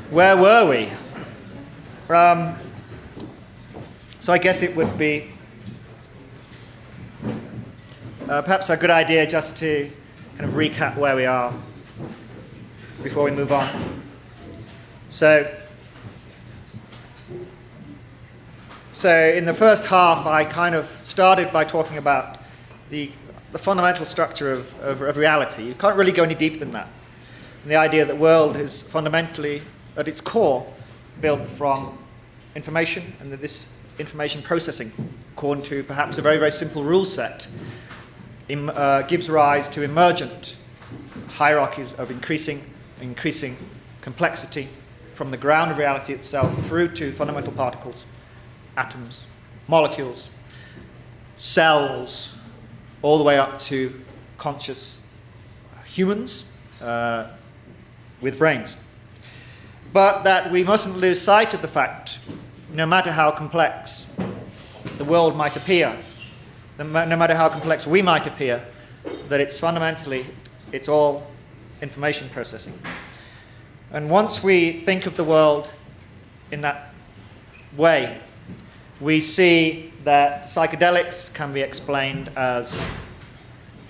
where were we? So I guess it would be perhaps a good idea just to kind of recap where we are before we move on. So in the first half, I kind of started by talking about the fundamental structure of reality. You can't really go any deeper than that. And the idea that the world is fundamentally, at its core, built from information, and that this information processing, according to perhaps a very, very simple rule set, gives rise to emergent hierarchies of increasing complexity from the ground of reality itself through to fundamental particles, atoms, molecules, cells, all the way up to conscious humans with brains. But that we mustn't lose sight of the fact, no matter how complex the world might appear, no matter how complex we might appear, that it's fundamentally, it's all information processing. And once we think of the world in that way, we see that psychedelics can be explained as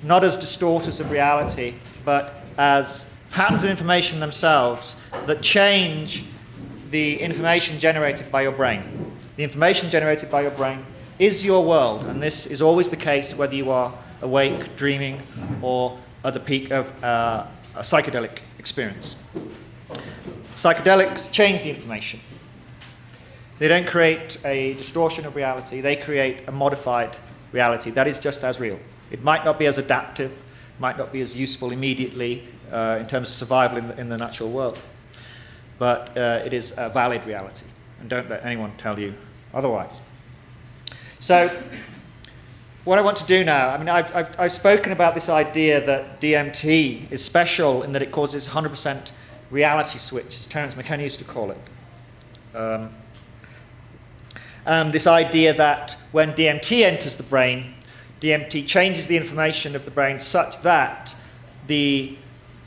not as distorters of reality, but as patterns of information themselves that change the information generated by your brain. The information generated by your brain is your world, and this is always the case whether you are awake, dreaming, or at the peak of a psychedelic experience. Psychedelics change the information. They don't create a distortion of reality, they create a modified reality that is just as real. It might not be as adaptive, might not be as useful immediately in terms of survival in the natural world, but it is a valid reality, and don't let anyone tell you otherwise. So what I want to do now, I mean, I've spoken about this idea that DMT is special in that it causes 100% reality switch, as Terence McKenna used to call it. And this idea that when DMT enters the brain, DMT changes the information of the brain such that the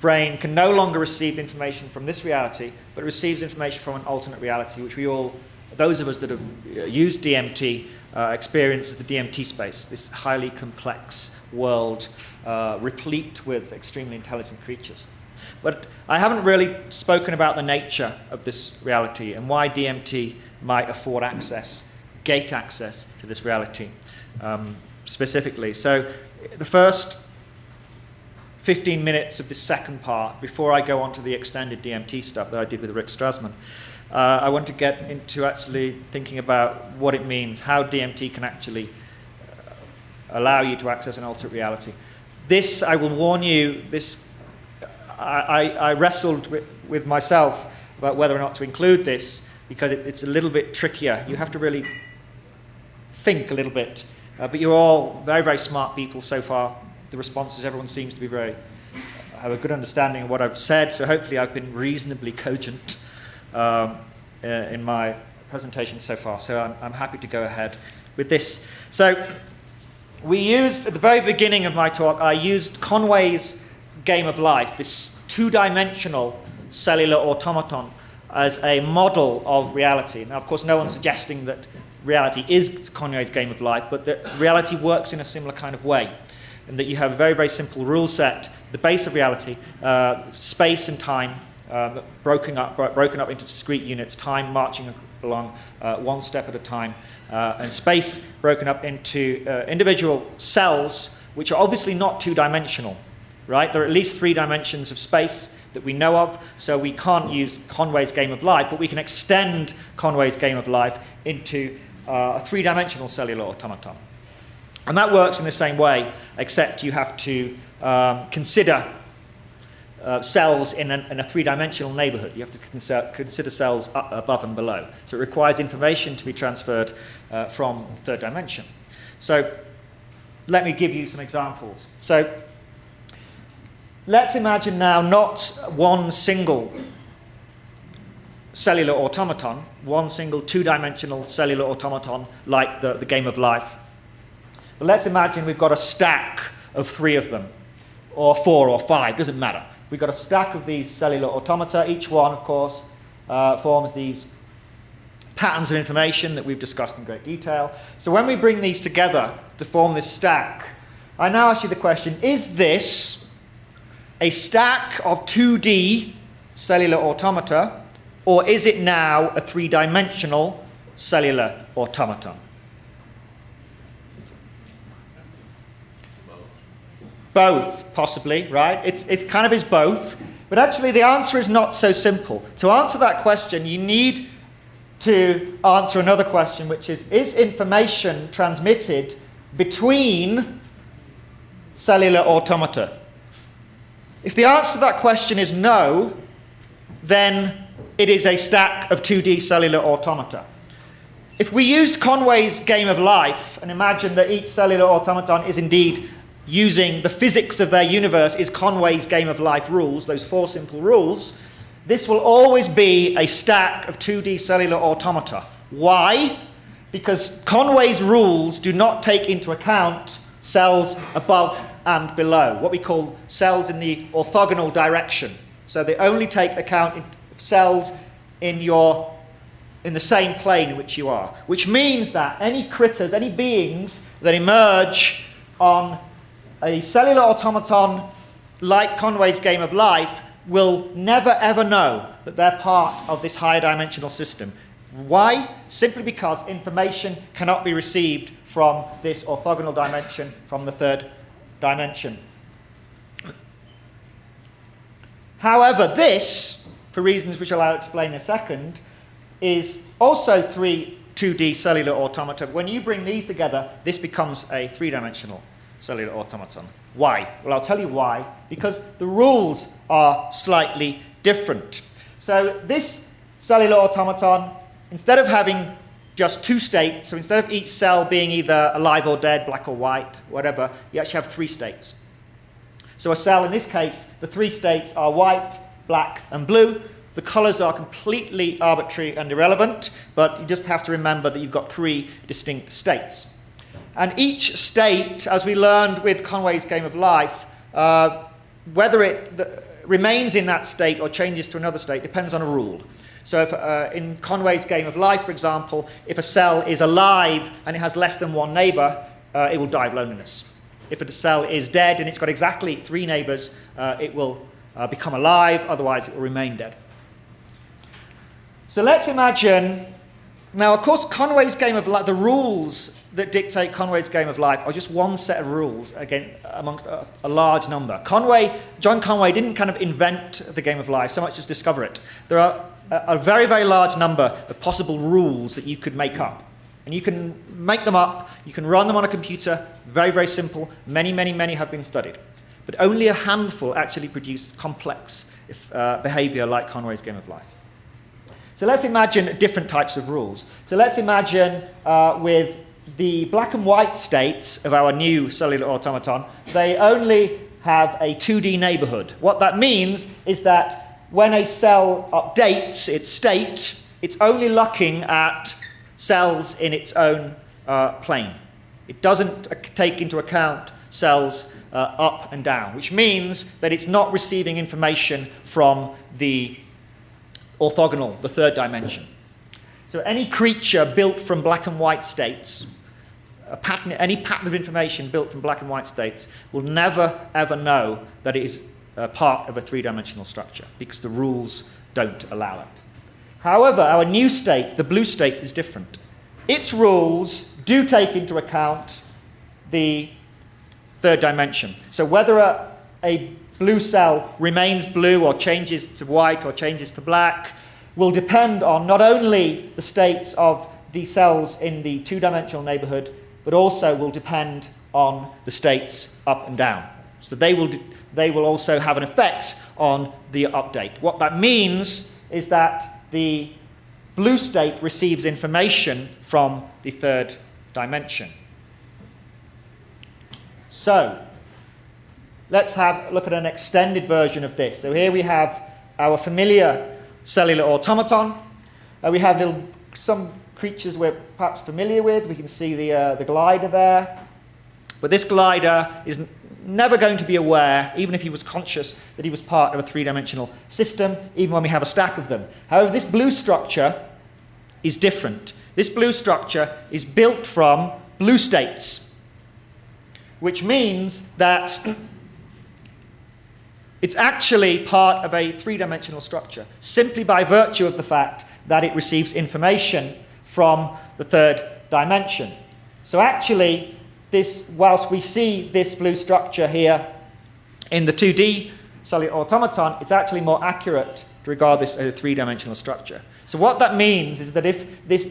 brain can no longer receive information from this reality, but receives information from an alternate reality, which we all, those of us that have used DMT, experience as the DMT space, this highly complex world replete with extremely intelligent creatures. But I haven't really spoken about the nature of this reality and why DMT might afford access, gate access to this reality specifically. So the first 15 minutes of this second part, before I go on to the extended DMT stuff that I did with Rick Strassman, I want to get into actually thinking about what it means, how DMT can actually allow you to access an alternate reality. This, I will warn you, this I wrestled with myself about whether or not to include this, because it's a little bit trickier. You have to really think a little bit. But you're all very, very smart people so far. The responses, everyone seems to be have a good understanding of what I've said, so hopefully I've been reasonably cogent in my presentation so far. So I'm happy to go ahead with this. So we used, at the very beginning of my talk, I used Conway's game of life, this two-dimensional cellular automaton, as a model of reality. Now, of course, no one's suggesting that reality is Conway's game of life, but that reality works in a similar kind of way, and that you have a very, very simple rule set, the base of reality, space and time, broken up into discrete units, time marching along one step at a time, and space broken up into individual cells, which are obviously not two-dimensional, right? There are at least 3 dimensions of space that we know of, so we can't use Conway's game of life, but we can extend Conway's game of life into a 3-dimensional cellular automaton. And that works in the same way, except you have to consider cells in a 3-dimensional neighborhood. You have to consider cells up, above and below. So it requires information to be transferred from the 3rd dimension. So let me give you some examples. So let's imagine now not one single cellular automaton, one single 2-dimensional cellular automaton like the game of life. But let's imagine we've got a stack of 3 of them, or 4 or 5, doesn't matter. We've got a stack of these cellular automata. Each one, of course, forms these patterns of information that we've discussed in great detail. So when we bring these together to form this stack, I now ask you the question, is this a stack of 2D cellular automata, or is it now a three-dimensional cellular automaton? Both, possibly, right? It kind of is both. But actually, the answer is not so simple. To answer that question, you need to answer another question, which is information transmitted between cellular automata? If the answer to that question is no, then it is a stack of 2D cellular automata. If we use Conway's game of life and imagine that each cellular automaton is indeed using the physics of their universe is Conway's game of life rules, those 4 simple rules, this will always be a stack of 2D cellular automata. Why? Because Conway's rules do not take into account cells above and below, what we call cells in the orthogonal direction. So they only take account of cells in the same plane in which you are, which means that any critters, any beings that emerge on a cellular automaton like Conway's game of life will never ever know that they're part of this higher dimensional system. Why? Simply because information cannot be received from this orthogonal dimension, from the third dimension. However, this, for reasons which I'll explain in a second, is also 2D cellular automata. When you bring these together, this becomes a three-dimensional cellular automaton. Why? Well, I'll tell you why. Because the rules are slightly different. So this cellular automaton, instead of having just 2 states, so instead of each cell being either alive or dead, black or white, whatever, you actually have 3 states. So a cell, in this case, the 3 states are white, black, and blue. The colors are completely arbitrary and irrelevant, but you just have to remember that you've got 3 distinct states. And each state, as we learned with Conway's game of life, whether it remains in that state or changes to another state depends on a rule. So if, in Conway's game of life, for example, if a cell is alive and it has less than 1 neighbor, it will die of loneliness. If a cell is dead and it's got exactly 3 neighbors, it will become alive, otherwise it will remain dead. So let's imagine, now of course Conway's game of life, the rules that dictate Conway's game of life are just one set of rules, again, amongst a large number. John Conway didn't kind of invent the game of life, so much as discover it. There are a very, very large number of possible rules that you could make up. And you can make them up, you can run them on a computer, very, very simple. Many, many, many have been studied. But only a handful actually produce complex behavior like Conway's game of life. So let's imagine different types of rules. So let's imagine with the black and white states of our new cellular automaton, they only have a 2D neighborhood. What that means is that when a cell updates its state, it's only looking at cells in its own plane. It doesn't take into account cells up and down, which means that it's not receiving information from the orthogonal, the third dimension. So any creature built from black and white states, any pattern of information built from black and white states will never ever know that it is part of a three-dimensional structure because the rules don't allow it. However, our new state, the blue state, is different. Its rules do take into account the third dimension. So whether a blue cell remains blue or changes to white or changes to black will depend on not only the states of the cells in the two-dimensional neighborhood, but also will depend on the states up and down. So they will also have an effect on the update. What that means is that the blue state receives information from the third dimension. So let's look at an extended version of this. So here we have our familiar cellular automaton. We have some creatures we're perhaps familiar with. We can see the glider there. But this glider is never going to be aware, even if he was conscious, that he was part of a three-dimensional system, even when we have a stack of them. However, this blue structure is different. This blue structure is built from blue states, which means that it's actually part of a three-dimensional structure, simply by virtue of the fact that it receives information from the third dimension. So actually, whilst we see this blue structure here in the 2D cellular automaton, it's actually more accurate to regard this as a three-dimensional structure. So what that means is that if this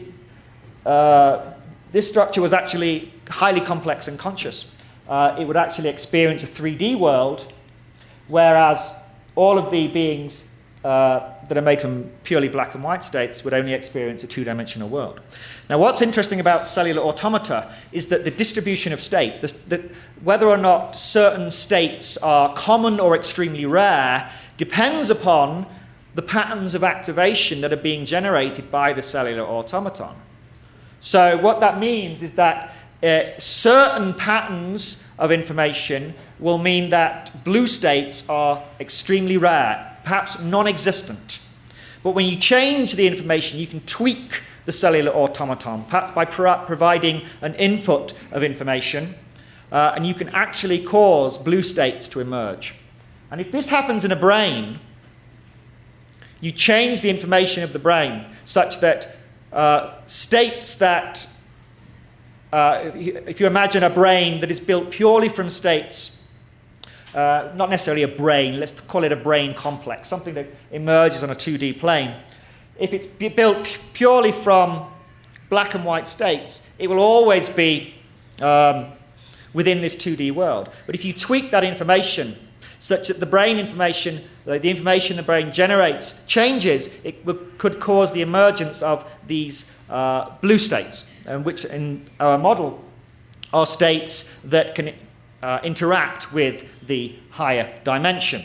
structure was actually highly complex and conscious, it would actually experience a 3D world, whereas all of the beings that are made from purely black and white states would only experience a two-dimensional world. Now, what's interesting about cellular automata is that the distribution of states, whether or not certain states are common or extremely rare, depends upon the patterns of activation that are being generated by the cellular automaton. So what that means is that certain patterns of information will mean that blue states are extremely rare, perhaps non-existent. But when you change the information, you can tweak the cellular automaton, perhaps by providing an input of information, and you can actually cause blue states to emerge. And if this happens in a brain, you change the information of the brain such that states that, if you imagine a brain that is built purely from states, not necessarily a brain, let's call it a brain complex, something that emerges on a 2D plane. If it's built purely from black and white states, it will always be within this 2D world. But if you tweak that information such that the brain information, the information the brain generates changes, it could cause the emergence of these blue states, which in our model are states that can interact with the higher dimension.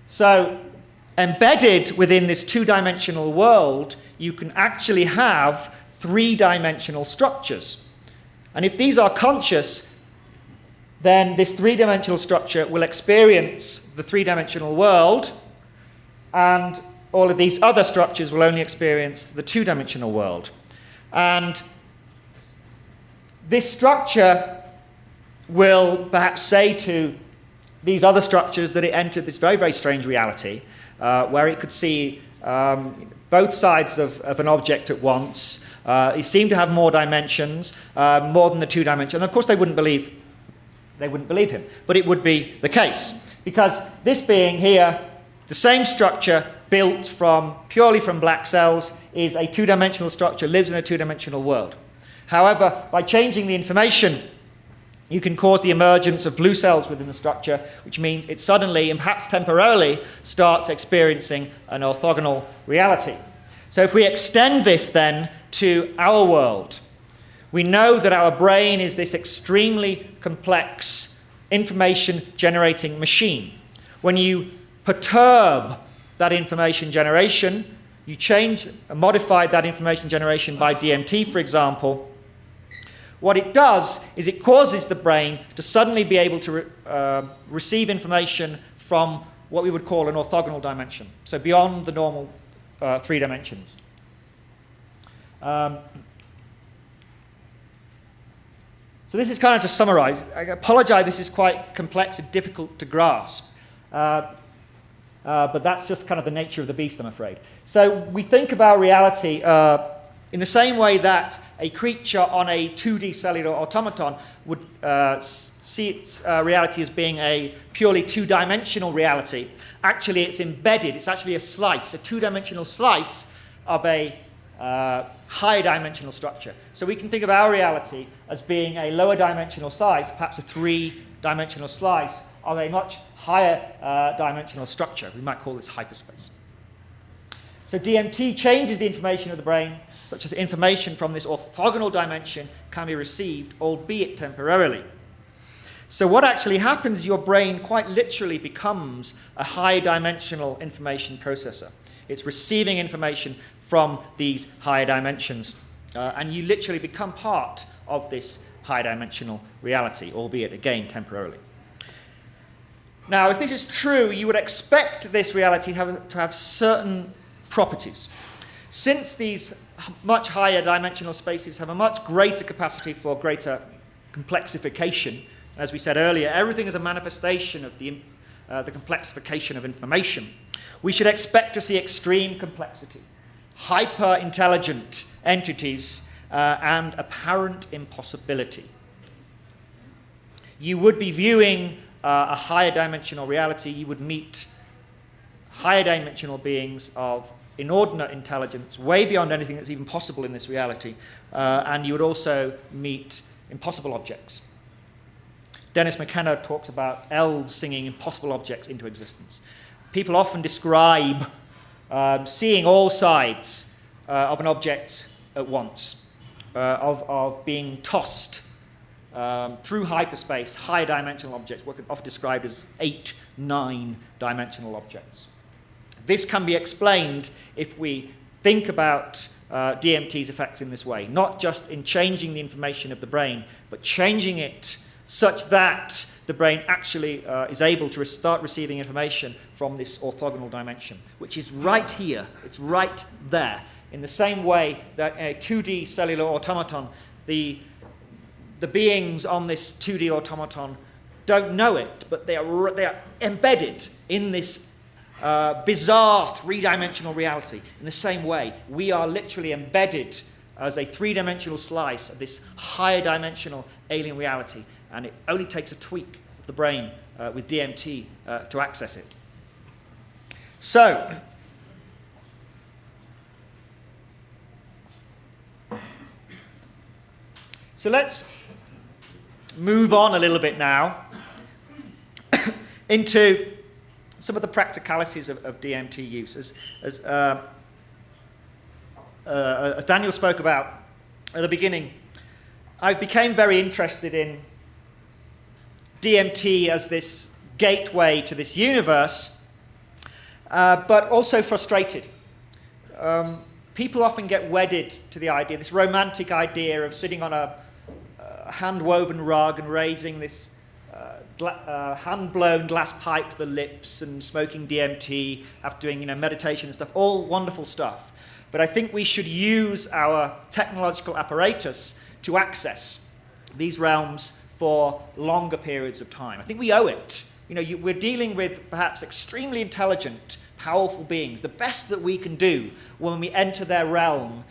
So, embedded within this two-dimensional world, you can actually have three-dimensional structures. And if these are conscious, then this three-dimensional structure will experience the three-dimensional world, and all of these other structures will only experience the two-dimensional world. And this structure will perhaps say to these other structures that it entered this very, very strange reality, where it could see both sides of an object at once. It seemed to have more dimensions, more than the two dimensions. And of course, they wouldn't believe him, but it would be the case, because this being here, the same structure built purely from black cells, is a two-dimensional structure, lives in a two-dimensional world. However, by changing the information, you can cause the emergence of blue cells within the structure, which means it suddenly, and perhaps temporarily, starts experiencing an orthogonal reality. So if we extend this then to our world, we know that our brain is this extremely complex information-generating machine. When you perturb that information generation, you change and modify that information generation by DMT, for example, what it does is it causes the brain to suddenly be able to receive information from what we would call an orthogonal dimension, so beyond the normal 3 dimensions. So this is kind of to summarize. I apologize, this is quite complex and difficult to grasp. But that's just kind of the nature of the beast, I'm afraid. So we think about reality in the same way that a creature on a 2D cellular automaton would see its reality as being a purely two-dimensional reality. Actually, it's embedded. It's actually a slice, a two-dimensional slice of a higher dimensional structure. So we can think of our reality as being a lower dimensional slice, perhaps a 3-dimensional slice of a much higher dimensional structure. We might call this hyperspace. So DMT changes the information of the brain, such as information from this orthogonal dimension can be received, albeit temporarily. So what actually happens, your brain quite literally becomes a high-dimensional information processor. It's receiving information from these higher dimensions, and you literally become part of this high-dimensional reality, albeit, again, temporarily. Now, if this is true, you would expect this reality to have certain properties. Since these much higher dimensional spaces have a much greater capacity for greater complexification, as we said earlier, everything is a manifestation of the complexification of information. We should expect to see extreme complexity, hyper-intelligent entities, and apparent impossibility. You would be viewing a higher dimensional reality. You would meet higher dimensional beings of inordinate intelligence, way beyond anything that's even possible in this reality, and you would also meet impossible objects. Dennis McKenna talks about elves singing impossible objects into existence. People often describe seeing all sides of an object at once, of being tossed through hyperspace, higher dimensional objects, what often described as 8, 9 dimensional objects. This can be explained if we think about DMT's effects in this way, not just in changing the information of the brain, but changing it such that the brain actually is able to start receiving information from this orthogonal dimension, which is right here, it's right there. In the same way that in a 2D cellular automaton, the beings on this 2D automaton don't know it, but they are embedded in this bizarre three-dimensional reality. In the same way, we are literally embedded as a three-dimensional slice of this higher dimensional alien reality, and it only takes a tweak of the brain with DMT to access it. So, let's move on a little bit now into some of the practicalities of DMT use. As Daniel spoke about at the beginning, I became very interested in DMT as this gateway to this universe, but also frustrated. People often get wedded to the idea, this romantic idea of sitting on a hand-woven rug and raising this hand-blown glass pipe to the lips and smoking DMT after doing meditation and stuff, all wonderful stuff. But I think we should use our technological apparatus to access these realms for longer periods of time. I think we owe it. We're dealing with perhaps extremely intelligent, powerful beings. The best that we can do when we enter their realm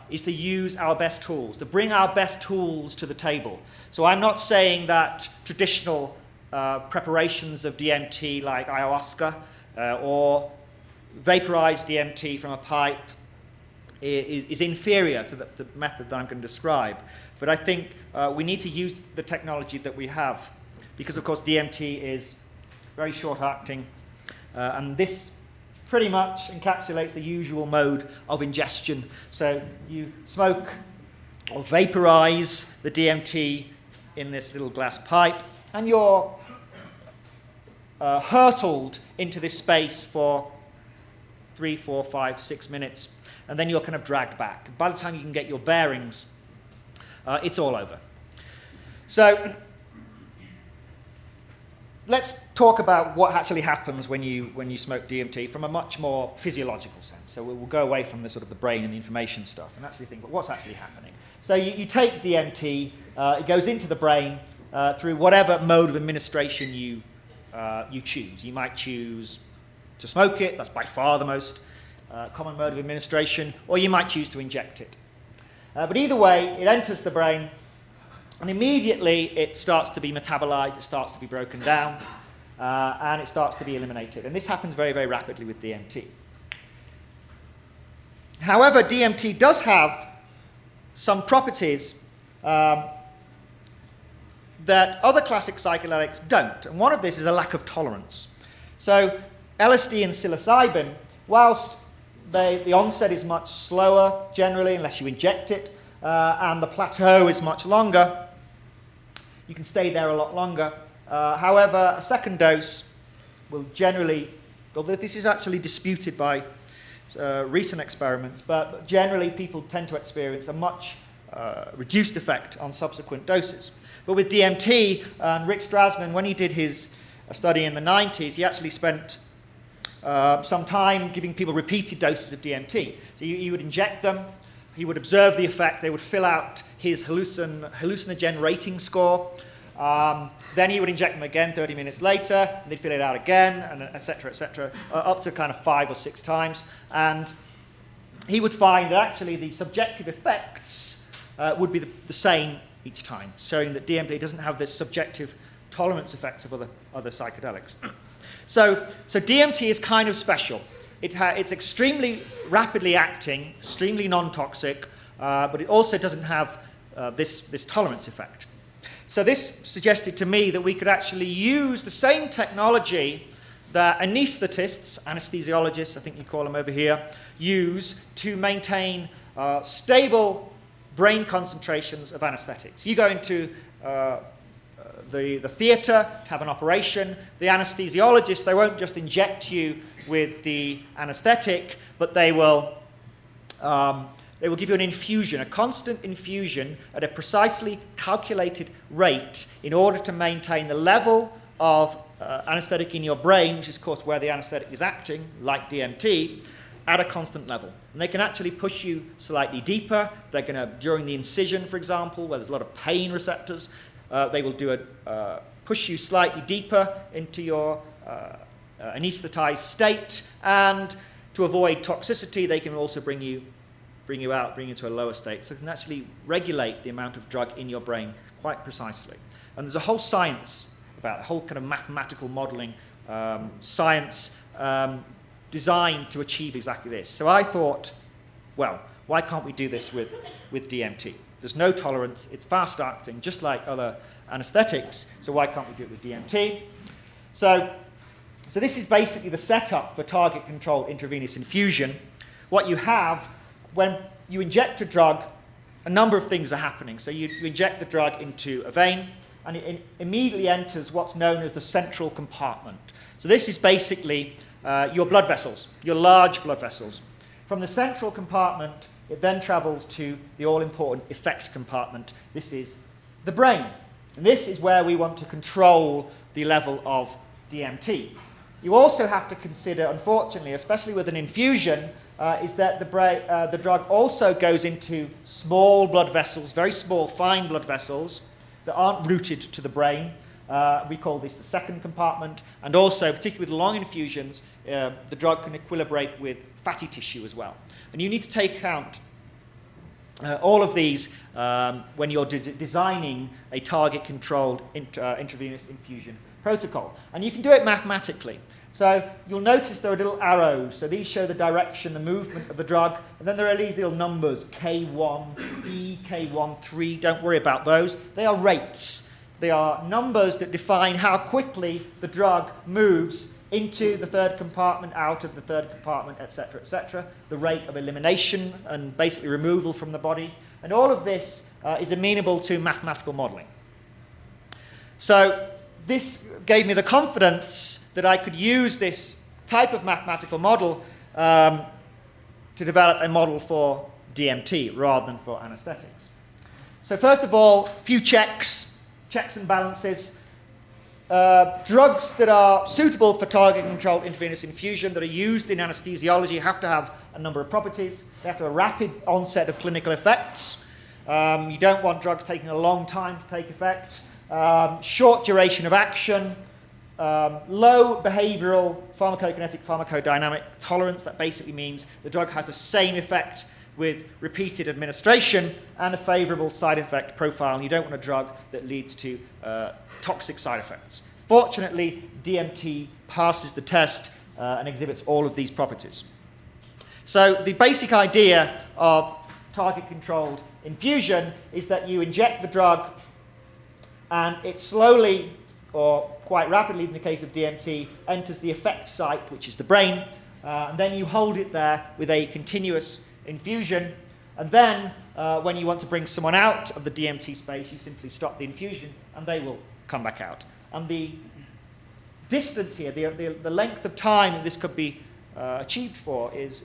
is to use our best tools, to bring our best tools to the table. So I'm not saying that traditional preparations of DMT like ayahuasca or vaporized DMT from a pipe is inferior to the method that I'm going to describe. But I think we need to use the technology that we have because, of course, DMT is very short-acting, and this pretty much encapsulates the usual mode of ingestion. So you smoke or vaporize the DMT in this little glass pipe, and you're hurtled into this space for 3, 4, 5, 6 minutes, and then you're kind of dragged back. By the time you can get your bearings, it's all over. So let's talk about what actually happens when you smoke DMT from a much more physiological sense. So we'll go away from the sort of the brain and the information stuff and actually think, well, what's actually happening? So you take DMT, it goes into the brain through whatever mode of administration you choose. You might choose to smoke it, that's by far the most common mode of administration, or you might choose to inject it. But either way, it enters the brain, and immediately it starts to be metabolized, it starts to be broken down, and it starts to be eliminated. And this happens very, very rapidly with DMT. However, DMT does have some properties that other classic psychedelics don't. And one of this is a lack of tolerance. So LSD and psilocybin, whilst the onset is much slower generally, unless you inject it, and the plateau is much longer, you can stay there a lot longer. However, a second dose will generally, although this is actually disputed by recent experiments, but generally people tend to experience a much reduced effect on subsequent doses. But with DMT, Rick Strassman, when he did his study in the 90s, he actually spent some time giving people repeated doses of DMT. So he would inject them, he would observe the effect, they would fill out his hallucinogen rating score, then he would inject them again 30 minutes later, and they'd fill it out again, and et cetera, up to kind of 5 or 6 times. And he would find that actually the subjective effects would be the same each time, showing that DMT doesn't have this subjective tolerance effects of other psychedelics. So DMT is kind of special. It's extremely rapidly acting, extremely non-toxic, but it also doesn't have this tolerance effect. So this suggested to me that we could actually use the same technology that anaesthetists, anesthesiologists, I think you call them over here, use to maintain stable brain concentrations of anesthetics. You go into the theatre to have an operation, the anesthesiologist, they won't just inject you with the anesthetic, but they will give you an infusion, a constant infusion at a precisely calculated rate in order to maintain the level of anesthetic in your brain, which is, of course, where the anesthetic is acting, like DMT, at a constant level. And they can actually push you slightly deeper. They're going to, during the incision, for example, where there's a lot of pain receptors, they will push you slightly deeper into your anesthetized state. And to avoid toxicity, they can also bring you to a lower state. So it can actually regulate the amount of drug in your brain quite precisely. And there's a whole science about it, a whole kind of mathematical modeling science designed to achieve exactly this. So I thought, well, why can't we do this with DMT? There's no tolerance, it's fast acting, just like other anesthetics, so why can't we do it with DMT? So this is basically the setup for target-controlled intravenous infusion. What you have, when you inject a drug, a number of things are happening. So you inject the drug into a vein, and it immediately enters what's known as the central compartment. So this is basically your blood vessels, your large blood vessels. From the central compartment, it then travels to the all-important effect compartment. This is the brain. And this is where we want to control the level of DMT. You also have to consider, unfortunately, especially with an infusion, is that the drug also goes into small blood vessels, very small, fine blood vessels that aren't routed to the brain. We call this the second compartment. And also, particularly with long infusions, the drug can equilibrate with fatty tissue as well. And you need to take account all of these when you're designing a target-controlled intravenous infusion protocol. And you can do it mathematically. So you'll notice there are little arrows. So these show the direction, the movement of the drug. And then there are these little numbers, K1, K13. Don't worry about those. They are rates. They are numbers that define how quickly the drug moves into the third compartment, out of the third compartment, etc., the rate of elimination and basically removal from the body. And all of this is amenable to mathematical modeling. So this gave me the confidence that I could use this type of mathematical model to develop a model for DMT rather than for anesthetics. So first of all, a few checks and balances. Drugs that are suitable for target-controlled intravenous infusion that are used in anesthesiology have to have a number of properties. They have to have a rapid onset of clinical effects. You don't want drugs taking a long time to take effect. Short duration of action. Low behavioral pharmacokinetic pharmacodynamic tolerance. That basically means the drug has the same effect with repeated administration, and a favorable side effect profile. And you don't want a drug that leads to toxic side effects. Fortunately, DMT passes the test and exhibits all of these properties. So the basic idea of target-controlled infusion is that you inject the drug and it slowly, or quite rapidly in the case of DMT, enters the effect site, which is the brain, and then you hold it there with a continuous infusion, and then when you want to bring someone out of the DMT space, you simply stop the infusion and they will come back out. And the distance here, the length of time that this could be achieved for is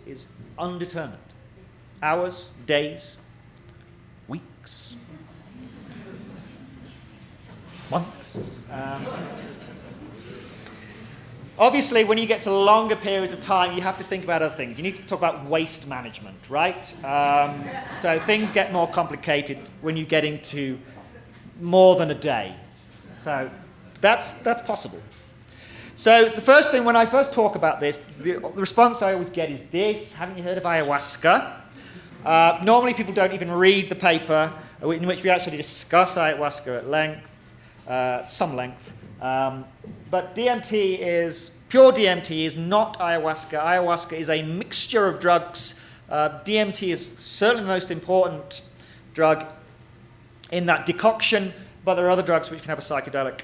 undetermined. Hours, days, weeks. weeks, months. Obviously, when you get to longer periods of time, you have to think about other things. You need to talk about waste management, right? So things get more complicated when you get into more than a day. So that's possible. So the first thing, when I first talk about this, the response I always get is this: haven't you heard of ayahuasca? Normally people don't even read the paper in which we actually discuss ayahuasca at length, some length. But pure DMT is not ayahuasca. Ayahuasca is a mixture of drugs. DMT is certainly the most important drug in that decoction, but there are other drugs which can have a psychedelic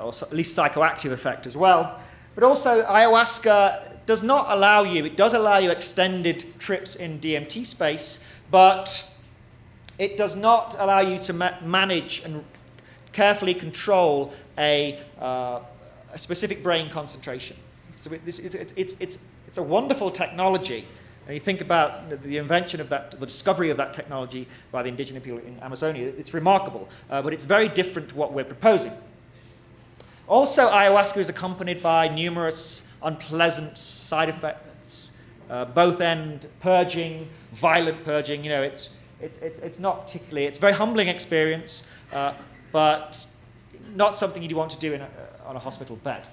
or at least psychoactive effect as well. But also ayahuasca does not allow you, it does allow you extended trips in DMT space, but it does not allow you to manage and carefully control a specific brain concentration. So it's a wonderful technology. And you think about the invention of that, the discovery of that technology by the indigenous people in Amazonia, it's remarkable, but it's very different to what we're proposing. Also, ayahuasca is accompanied by numerous unpleasant side effects, both end purging, violent purging. You know, it's not particularly, it's a very humbling experience, but not something you'd want to do on a hospital bed.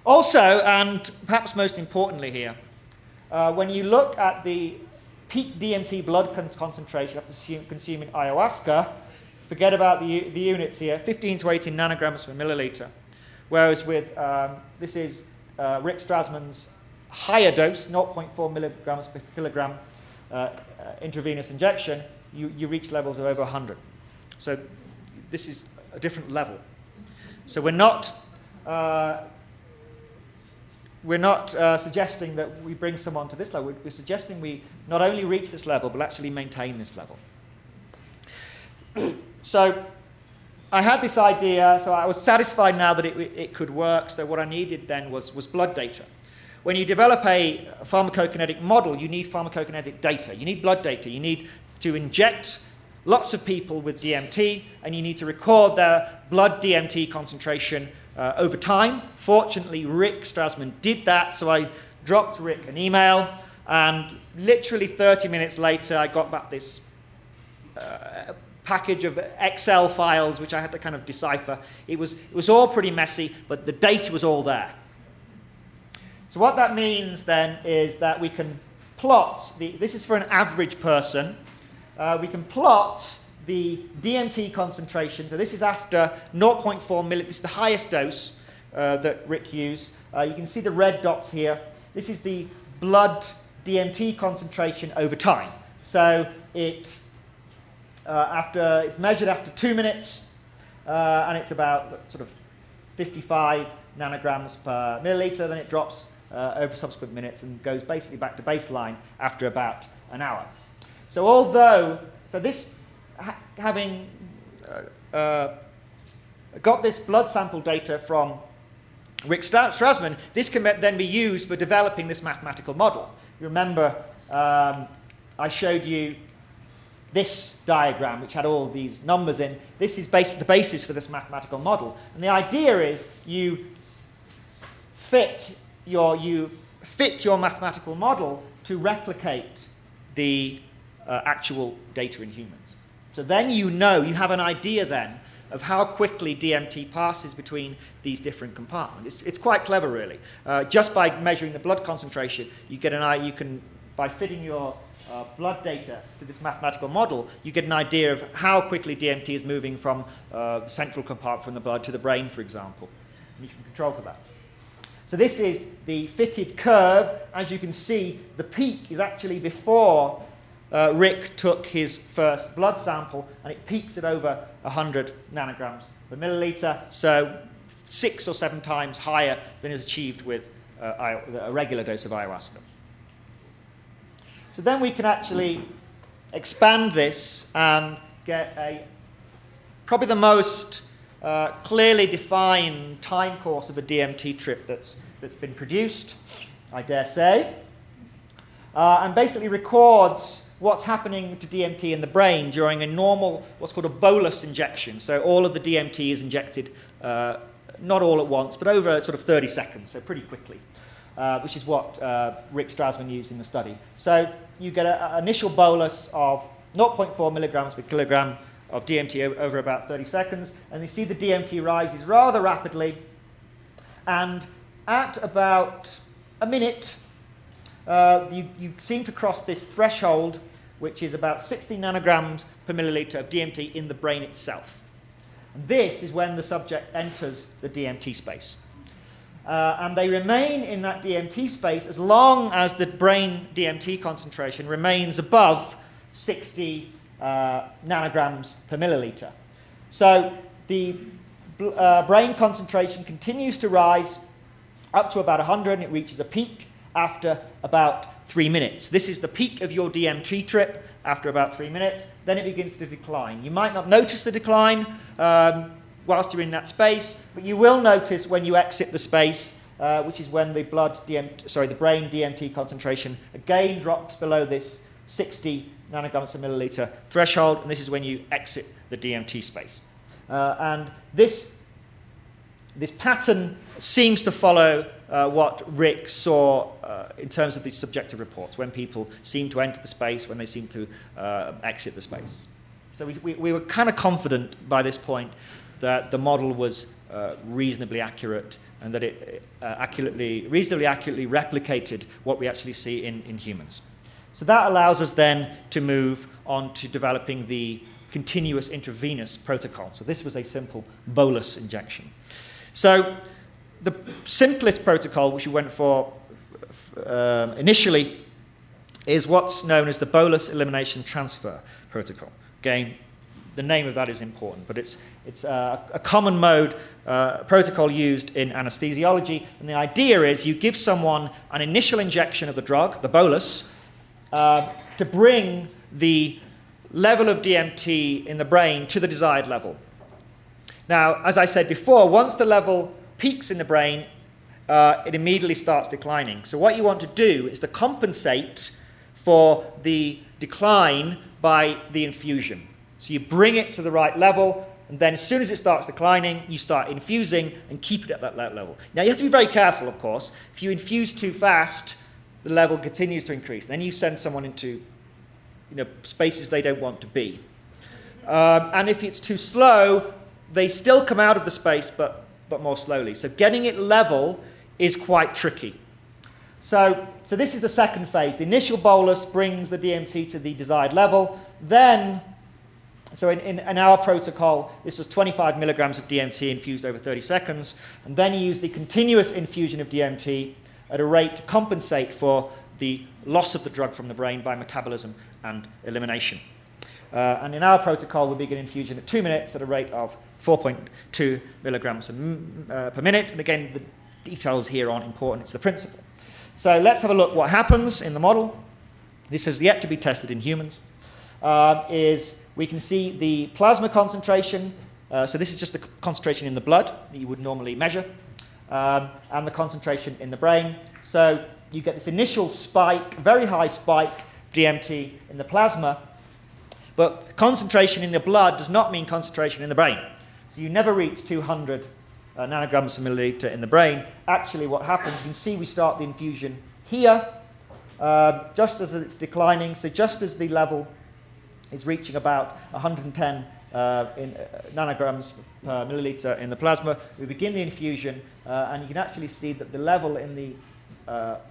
Also, and perhaps most importantly here, when you look at the peak DMT blood concentration after consuming ayahuasca, forget about the units here, 15 to 18 nanograms per milliliter. Whereas with, this is Rick Strassman's higher dose, 0.4 milligrams per kilogram intravenous injection, you reach levels of over 100. So this is a different level. So we're not suggesting that we bring someone to this level. We're suggesting we not only reach this level, but actually maintain this level. So I had this idea, so I was satisfied now that it could work, so what I needed then was blood data. When you develop a pharmacokinetic model, you need pharmacokinetic data. You need blood data. You need to inject lots of people with DMT, and you need to record their blood DMT concentration over time. Fortunately, Rick Strassman did that, so I dropped Rick an email, and literally 30 minutes later, I got back this package of Excel files, which I had to kind of decipher. It was all pretty messy, but the data was all there. So what that means then is that we can plot, this is for an average person, we can plot the DMT concentration. So this is after 0.4 milli, this is the highest dose that Rick used. You can see the red dots here. This is the blood DMT concentration over time. So it's measured after 2 minutes, and it's about sort of 55 nanograms per milliliter. Then it drops over subsequent minutes and goes basically back to baseline after about an hour. So having got this blood sample data from Rick Strassman, this can then be used for developing this mathematical model. You remember I showed you this diagram, which had all these numbers in. This is the basis for this mathematical model. And the idea is you fit your mathematical model to replicate the actual data in humans. So then you have an idea then of how quickly DMT passes between these different compartments. It's quite clever, really. Just by measuring the blood concentration, you can, by fitting your blood data to this mathematical model, you get an idea of how quickly DMT is moving from the central compartment from the blood to the brain, for example. And you can control for that. So this is the fitted curve. As you can see, the peak is actually before Rick took his first blood sample, and it peaks at over 100 nanograms per milliliter, so 6 or 7 times higher than is achieved with a regular dose of ayahuasca. So then we can actually expand this and get probably the most clearly defined time course of a DMT trip that's been produced, I dare say, and basically records what's happening to DMT in the brain during a normal, what's called a bolus injection. So all of the DMT is injected, not all at once, but over sort of 30 seconds, so pretty quickly, which is what Rick Strassman used in the study. So you get an initial bolus of 0.4 milligrams per kilogram of DMT over about 30 seconds, and you see the DMT rises rather rapidly, and at about a minute, you seem to cross this threshold, which is about 60 nanograms per milliliter of DMT in the brain itself. And this is when the subject enters the DMT space. And they remain in that DMT space as long as the brain DMT concentration remains above 60 nanograms per milliliter. So the brain concentration continues to rise up to about 100, and it reaches a peak after about 3 minutes. This is the peak of your DMT trip after about 3 minutes. Then it begins to decline. You might not notice the decline whilst you're in that space, but you will notice when you exit the space, which is when the the brain DMT concentration again drops below this 60 nanograms per milliliter threshold, and this is when you exit the DMT space. And this pattern seems to follow what Rick saw in terms of the subjective reports, when people seem to enter the space, when they seem to exit the space. So we were kind of confident by this point that the model was reasonably accurate, and that it reasonably accurately replicated what we actually see in humans. So that allows us then to move on to developing the continuous intravenous protocol. So this was a simple bolus injection. So the simplest protocol, which we went for initially, is what's known as the bolus elimination transfer protocol. Again, the name of that is important, but it's a common mode protocol used in anesthesiology, and the idea is you give someone an initial injection of the drug, the bolus, to bring the level of DMT in the brain to the desired level. Now, as I said before, once the level peaks in the brain, it immediately starts declining. So what you want to do is to compensate for the decline by the infusion. So you bring it to the right level, and then as soon as it starts declining, you start infusing and keep it at that level. Now, you have to be very careful, of course. If you infuse too fast, the level continues to increase. Then you send someone into spaces they don't want to be. And if it's too slow, they still come out of the space, but more slowly. So getting it level is quite tricky. So this is the second phase. The initial bolus brings the DMT to the desired level. Then, so in our protocol, this was 25 milligrams of DMT infused over 30 seconds. And then you use the continuous infusion of DMT at a rate to compensate for the loss of the drug from the brain by metabolism and elimination. And in our protocol, we begin infusion at 2 minutes at a rate of 4.2 milligrams per minute. And again, the details here aren't important, it's the principle. So let's have a look what happens in the model. This has yet to be tested in humans. Is we can see the plasma concentration. So this is just the concentration in the blood that you would normally measure, and the concentration in the brain. So you get this initial spike, very high spike, DMT in the plasma, but concentration in the blood does not mean concentration in the brain. So you never reach 200 nanograms per milliliter in the brain. Actually, what happens, you can see we start the infusion here, just as it's declining, so just as the level is reaching about 110 nanograms per milliliter in the plasma, we begin the infusion, and you can actually see that the level in the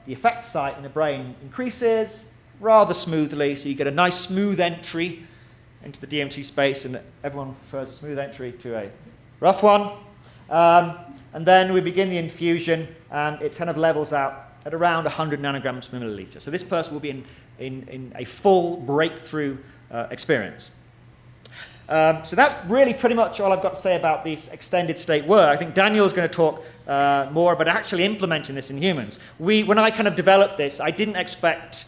effect site in the brain increases rather smoothly, so you get a nice smooth entry into the DMT space, and everyone prefers a smooth entry to a rough one. And then we begin the infusion, and it kind of levels out at around 100 nanograms per milliliter. So this person will be in a full breakthrough experience. So that's really pretty much all I've got to say about this extended state work. I think Daniel's going to talk more about actually implementing this in humans. When I kind of developed this, I didn't expect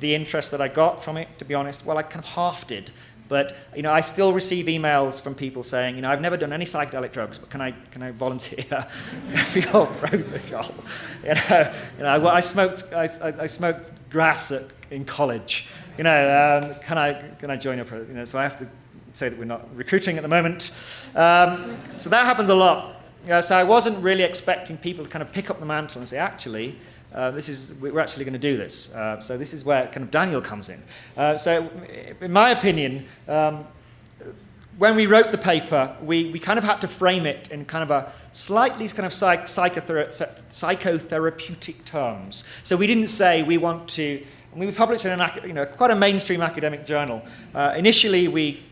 the interest that I got from it, to be honest. Well, I kind of half did. But I still receive emails from people saying, I've never done any psychedelic drugs, but can I volunteer for your protocol? I smoked grass in college, can I join your program? So I have to say that we're not recruiting at the moment. So that happened a lot. So I wasn't really expecting people to kind of pick up the mantle and say, actually, we're actually going to do this. So this is where kind of Daniel comes in. So in my opinion, when we wrote the paper, we kind of had to frame it in kind of a slightly kind of psychotherapeutic terms. So we didn't say we want to. We published in quite a mainstream academic journal. Initially, we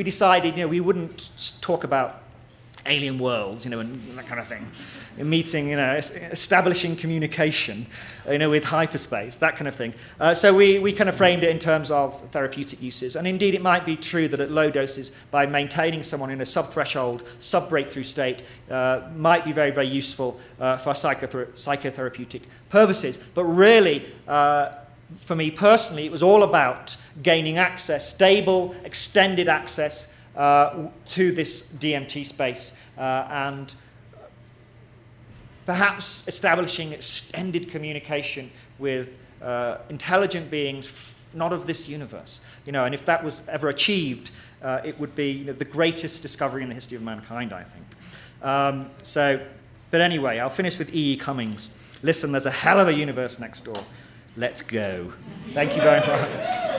decided we wouldn't talk about alien worlds, and that kind of thing. Meeting, establishing communication, with hyperspace, that kind of thing. So we kind of framed it in terms of therapeutic uses. And indeed, it might be true that at low doses, by maintaining someone in a sub-threshold, sub-breakthrough state, might be very, very useful for psychotherapeutic purposes. But really, for me personally, it was all about gaining access, stable, extended access to this DMT space, and perhaps establishing extended communication with intelligent beings not of this universe. And if that was ever achieved, it would be the greatest discovery in the history of mankind, I think. But anyway, I'll finish with E.E. Cummings. Listen, there's a hell of a universe next door. Let's go. Thank you very much.